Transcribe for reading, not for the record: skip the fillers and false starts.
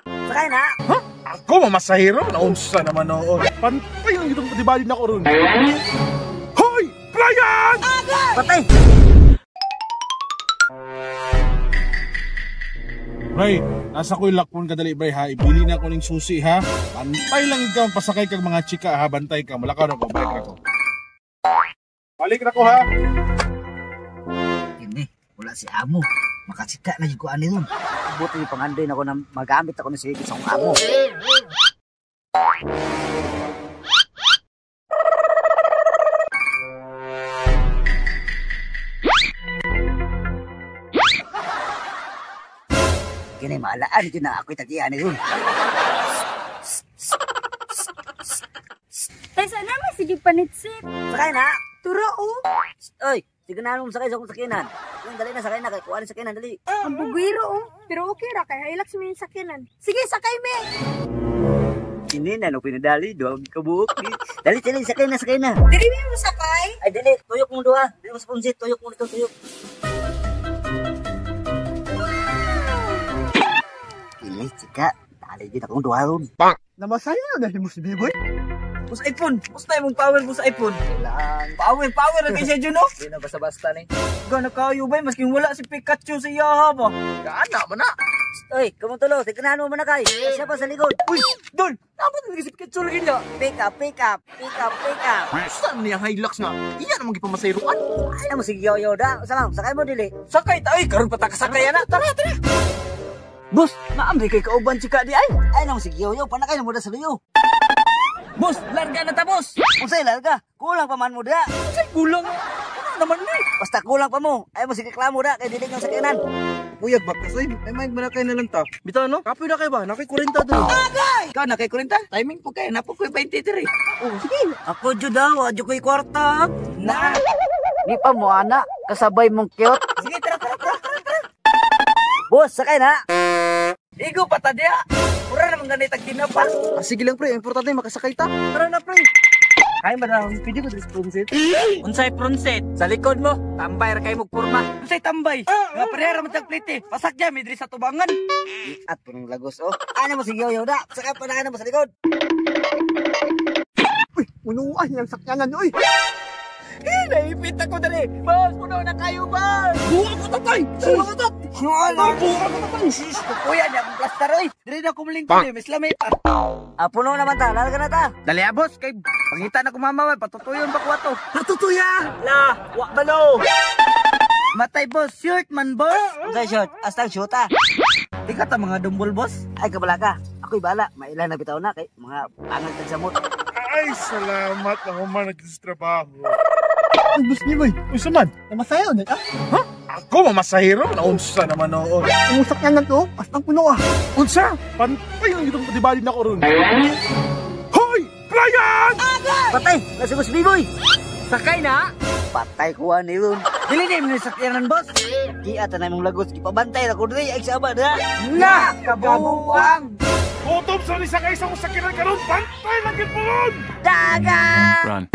Sakay na. Ha? Ako mamasahero? Naunsa naman noon. Pantay lang itong patibadin ako ron. Hoy! Brian! Patay. Bray, nasa ko yung lakpon ka dali, Bray, ha? Ibili na ko ng susi, ha? Bantay lang ikaw, pasakay kang mga chika, ha? Bantay ka, malakaw na ko, balik na ko. Balik na ko, ha? Hindi, wala si amo. Makachika na yung kuan nila. Buti yung pangandoy na ako na magamit ako ng sige sa akong amo. Kini maalaan yun na ako'y tagiyan nila. Ay, sana may sige panitsip. Sakay na. Tura, oh. Oy, sige na nung sakay sa akong sakinan. Yung dali na sakay na, kay kuhanin sakinan, dali. Ang bugwiro, oh. Pero okay ra, kay hilax mo yung sakinan. Sige, sakay, me. Hindi na, no pinadali, doon kabuok. Dali, sakay na. Dili mo sakay? Ay, dali, tuyok mong duha. Dali mo sa punsit, tuyok mong ito, tuyok. Kili, chika. Dali din akong duha ron. Namasaya na dahil mo si Biboy. Bus iPhone. Basta yung power bus iPhone. Kailangan. Power na kayo siya dyan, no? Hindi na basta-basta ni. Gana kayo ba? Masking wala si Pikachu sa Yaha ba? Gana mo na. Oy, kamutulo, tignan mo na kay. Siya pa sa likod. Uy, Dol! Dapat na si Pikachu lagi niya. Pick up. Saan niya Hilux nga? Iyan naman gipamasayruan. Ay, mo sige yoda. Salam, sakay mo dili. Sakay tayo. Karoon pa takasakay na. Tara. Boss, naambi kay kauban chika di ay. Ay, mo sige yoyo, panakay na mo da sa luyo. Boss, larga na ta, boss. Unsay larga? Kulang pa man mo da. Say, kulang. Ano naman ni? Basta kulang pa mo. Ay mo sige reklamo da kay dili yung sakinan. Buyag ba? Kasi may manakay na lang ta. Bitaw no? Kapoy na kayo ba? Nakay 40 doon. Agay! Ikaw nakay 40? Timing po kayo. Napo ko 23. Oh, sige. Ako jud daw, adyo ko'y kwarta. Na. Di pa mo ana, kasabay mong cute. Sige, tara. Boss, sakay na. Igo pa ta diya. Pura naman ganit ang kinapa. Sige lang pre, importante makasakay ta. Tara na, pre. Kaya ba na, pwede ko dito pronset? Unsay pronset? Sa likod mo, tambay ra kay mong porma. Unsay tambay? Nga parehara mo tagplite. Pasak dyan, may diri sa tubangan. At punong lagos, oh. Ano mo sige yoyo da. Sakay pa na mo sa likod. Uy, unuan yung sakyanan oy. Naipit ako dali. Boss, puno na kayo, boss. Buwa ko tatay. Sino ka tat? Wala. Buwa ko tatay. Kuya, niya akong plaster, oy. Dili na kumulingkod, eh. May slamay pa. Ah, puno naman ta. Larga na ta. Dali, boss. Kay pangita na kumamawan. Patutuyon ba kuwa to? Natutuya. La, wak balo. Matay, boss. Short man, boss. Unsay shot? Astang shoota. Di ka ta mga dumbol, boss. Ay, kabala ka. Ako'y bala. Mailan na bitaw na kay mga pangal tag samot. Ay, salamat ako man nagsistrabaho. Ang bus ni Boy. Uy, saman? Namasaya na ah. Ha? Ako mamasahero? Naunsa naman noon. Ang sakyanan to, pastang puno ah. Unsa? Pantay lang itong patibadin ako ron. Hoy! Brian! Patay! Nasibos biboy! Sakay na. Patay kuha ni Lun. Dili na yung sakyanan, boss. Kiata na mong lagos. Kipabantay na ko dili. Ay, sama na. Na, kabuang. Utob sa ni sakay sa sakinan karon. Pantay lang yun po! Dagat! Run.